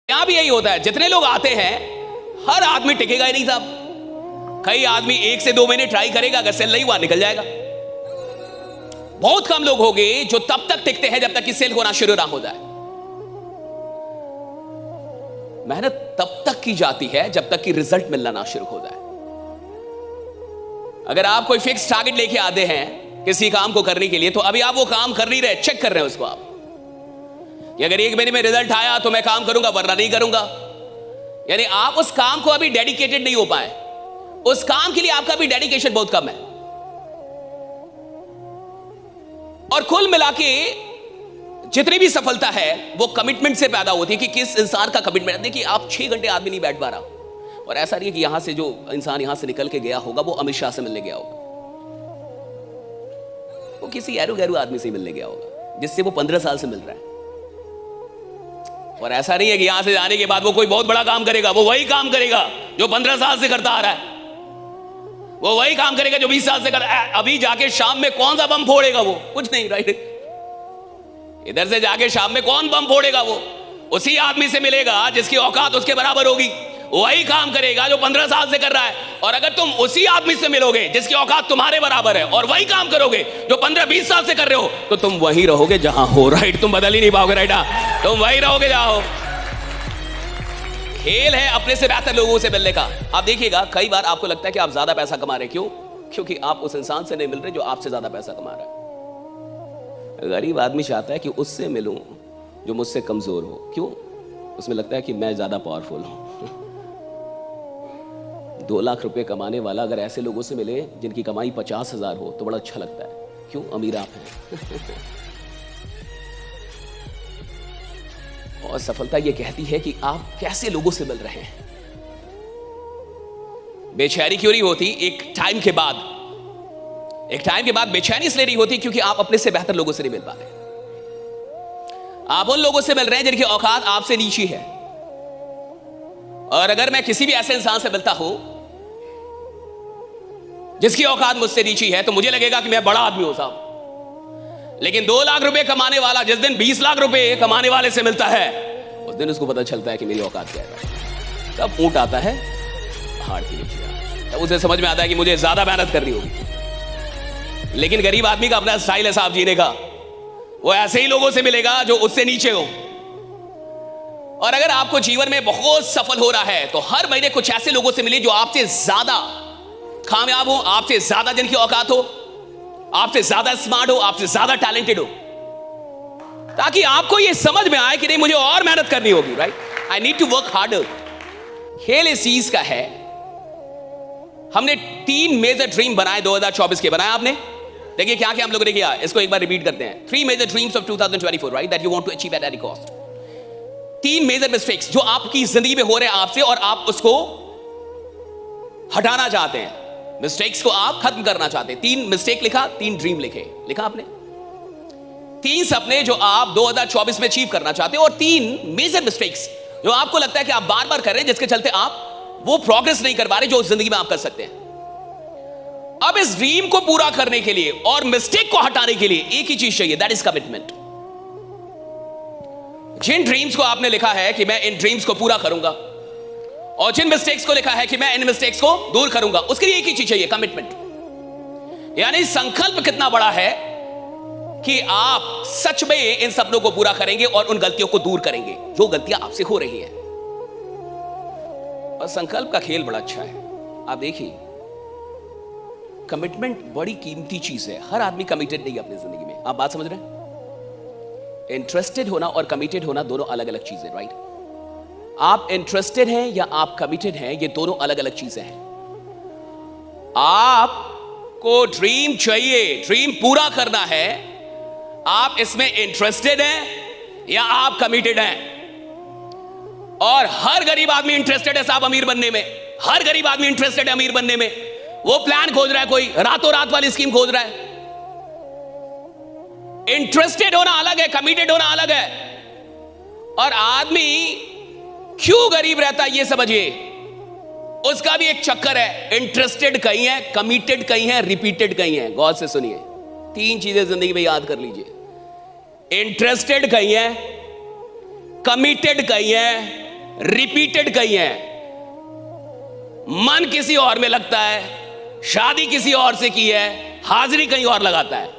यहां भी यही होता है, जितने लोग आते हैं हर आदमी टिकेगा ही नहीं साहब। कई आदमी 1 से 2 महीने ट्राई करेगा, अगर सेल नहीं हुआ निकल जाएगा। बहुत कम लोग होंगे जो तब तक टिकते हैं जब तक कि सेल होना शुरू ना हो जाए। मेहनत तब तक की जाती है जब तक कि रिजल्ट मिलना ना शुरू हो जाए। अगर आप कोई फिक्स टारगेट लेके आते हैं किसी काम को करने के लिए, तो अभी आप वो काम कर नहीं रहे, चेक कर रहे हैं उसको आप कि अगर 1 महीने में रिजल्ट आया तो मैं काम करूंगा वरना नहीं करूंगा। यानी आप उस काम को अभी डेडिकेटेड नहीं हो पाए, उस काम के लिए आपका भी डेडिकेशन बहुत कम है। और कुल मिला के जितनी भी सफलता है वो कमिटमेंट से पैदा होती है कि किस इंसान का कमिटमेंट। देखिए आप 6 घंटे आदमी नहीं बैठ पा रहा, और ऐसा नहीं है कि यहां से जो इंसान यहां से निकल के गया होगा वो अमित शाह से मिलने गया होगा, वो किसी एरू गैरू आदमी से मिलने गया होगा जिससे वो 15 साल से मिल रहा है। और ऐसा नहीं है कि यहां से जाने के बाद वो कोई बहुत बड़ा काम करेगा, वो वही काम करेगा जो 15 साल से करता आ रहा है, वो वही काम करेगा जो 20 साल से कर। अभी जाके शाम में कौन सा बम फोड़ेगा? वो कुछ नहीं, राइट। इधर से जाके शाम में कौन बम फोड़ेगा? वो उसी आदमी से मिलेगा जिसकी औकात उसके बराबर होगी, वही काम करेगा जो 15 साल से कर रहा है। और अगर तुम उसी आदमी से मिलोगे जिसकी औकात तुम्हारे बराबर है और वही काम करोगे जो 15-20 साल से कर रहे हो, तो तुम वहीं रहोगे जहां हो, राइट। तुम बदल ही नहीं पाओगे, राइट। तुम वहीं रहोगे जहां हो। खेल है अपने से बेहतर लोगों से मिलने का। आप देखिएगा कई बार आपको लगता है कि आप ज्यादा पैसा कमा रहे हैं। क्यों? क्योंकि आप उस इंसान से नहीं मिल रहे जो आपसे ज्यादा पैसा कमा रहा है। गरीब आदमी चाहता है कि उससे मिलूं जो मुझसे कमजोर हो। क्यों? उसमें लगता है कि मैं ज्यादा पावरफुल हूं। 2 लाख रुपए कमाने वाला अगर ऐसे लोगों से मिले जिनकी कमाई 50,000 हो तो बड़ा अच्छा लगता है। क्यों? अमीर आप हैं। और सफलता यह कहती है कि आप कैसे लोगों से मिल रहे हैं। बेचैनी क्यों नहीं होती? एक टाइम के बाद बेचैनी इसलिए नहीं होती क्योंकि आप अपने से बेहतर लोगों से नहीं मिल पा रहे। आप उन लोगों से मिल रहे हैं जिनकी औकात आपसे नीची है। और अगर मैं किसी भी ऐसे इंसान से मिलता हूं जिसकी औकात मुझसे नीची है तो मुझे लगेगा कि मैं बड़ा आदमी हूं साहब। लेकिन 2 लाख रुपए कमाने वाला जिस दिन 20 लाख रुपए कमाने वाले से मिलता है, उस दिन उसको पता चलता है कि मेरी औकात क्या है। तब ऊंट आता है पहाड़ के नीचे, तब उसे समझ में आता है कि मुझे ज्यादा मेहनत करनी होगी। लेकिन गरीब आदमी का अपना स्टाइल है साहब जीने का, वो ऐसे ही लोगों से मिलेगा जो उससे नीचे हो। और अगर आपको जीवन में बहुत सफल हो रहा है तो हर महीने कुछ ऐसे लोगों से मिले जो आपसे ज्यादा कामयाब हो, आपसे ज्यादा जिनकी औकात हो, आपसे ज्यादा स्मार्ट हो, आपसे ज्यादा टैलेंटेड हो, ताकि आपको यह समझ में आए कि नहीं मुझे और मेहनत करनी होगी, right. I need to work harder. खेल इस चीज का है। हमने 3 मेजर ड्रीम बनाए 2024 के। बनाया आपने? देखिए क्या क्या हम लोगों ने किया, इसको एक बार रिपीट करते हैं। 3 major dreams of 2024, right, that you want to achieve at any cost. 3 major mistakes जो आपकी जिंदगी में हो रहे हैं आपसे और आप उसको हटाना चाहते हैं, मिस्टेक्स को आप खत्म करना चाहते हैं। 3 मिस्टेक लिखा, 3 ड्रीम लिखा आपने। 3 सपने जो आप 2024 में अचीव करना चाहते हैं और 3 मेजर मिस्टेक्स जो आपको लगता है कि आप बार बार कर रहे हैं जिसके चलते आप वो प्रोग्रेस नहीं कर पा रहे जो जिंदगी में आप कर सकते हैं। अब इस ड्रीम को पूरा करने के लिए और मिस्टेक को हटाने के लिए एक ही चीज चाहिए, दैट इज कमिटमेंट। जिन ड्रीम्स को आपने लिखा है कि मैं इन ड्रीम्स को पूरा करूंगा और जिन मिस्टेक्स को लिखा है कि मैं इन मिस्टेक्स को दूर करूंगा, उसके लिए एक ही चीज चाहिए, कमिटमेंट। यानी संकल्प कितना बड़ा है कि आप सच में इन सपनों को पूरा करेंगे और उन गलतियों को दूर करेंगे जो गलतियां आपसे हो रही हैं। और संकल्प का खेल बड़ा अच्छा है। आप देखिए कमिटमेंट बड़ी कीमती चीज है। हर आदमी कमिटेड नहीं है अपनी जिंदगी में। आप बात समझ रहे हैं? इंटरेस्टेड होना और कमिटेड होना दोनों अलग अलग चीजें, राइट। आप इंटरेस्टेड हैं या आप कमिटेड हैं, ये दोनों अलग अलग चीजें हैं। आपको ड्रीम चाहिए, ड्रीम पूरा करना है, आप इसमें इंटरेस्टेड हैं या आप कमिटेड हैं। और हर गरीब आदमी इंटरेस्टेड है साहब अमीर बनने में। हर गरीब आदमी इंटरेस्टेड है अमीर बनने में। वो प्लान खोज रहा है, कोई रातों रात वाली स्कीम खोज रहा है। इंटरेस्टेड होना अलग है, कमिटेड होना अलग है। और आदमी क्यों गरीब रहता है ये समझिए, उसका भी एक चक्कर है। इंटरेस्टेड कहीं है, कमिटेड कहीं है, रिपीटेड कहीं है। गौर से सुनिए, 3 चीजें जिंदगी में याद कर लीजिए। इंटरेस्टेड कहीं है, कमिटेड कहीं है, रिपीटेड कई हैं। मन किसी और में लगता है, शादी किसी और से की है, हाजिरी कहीं और लगाता है।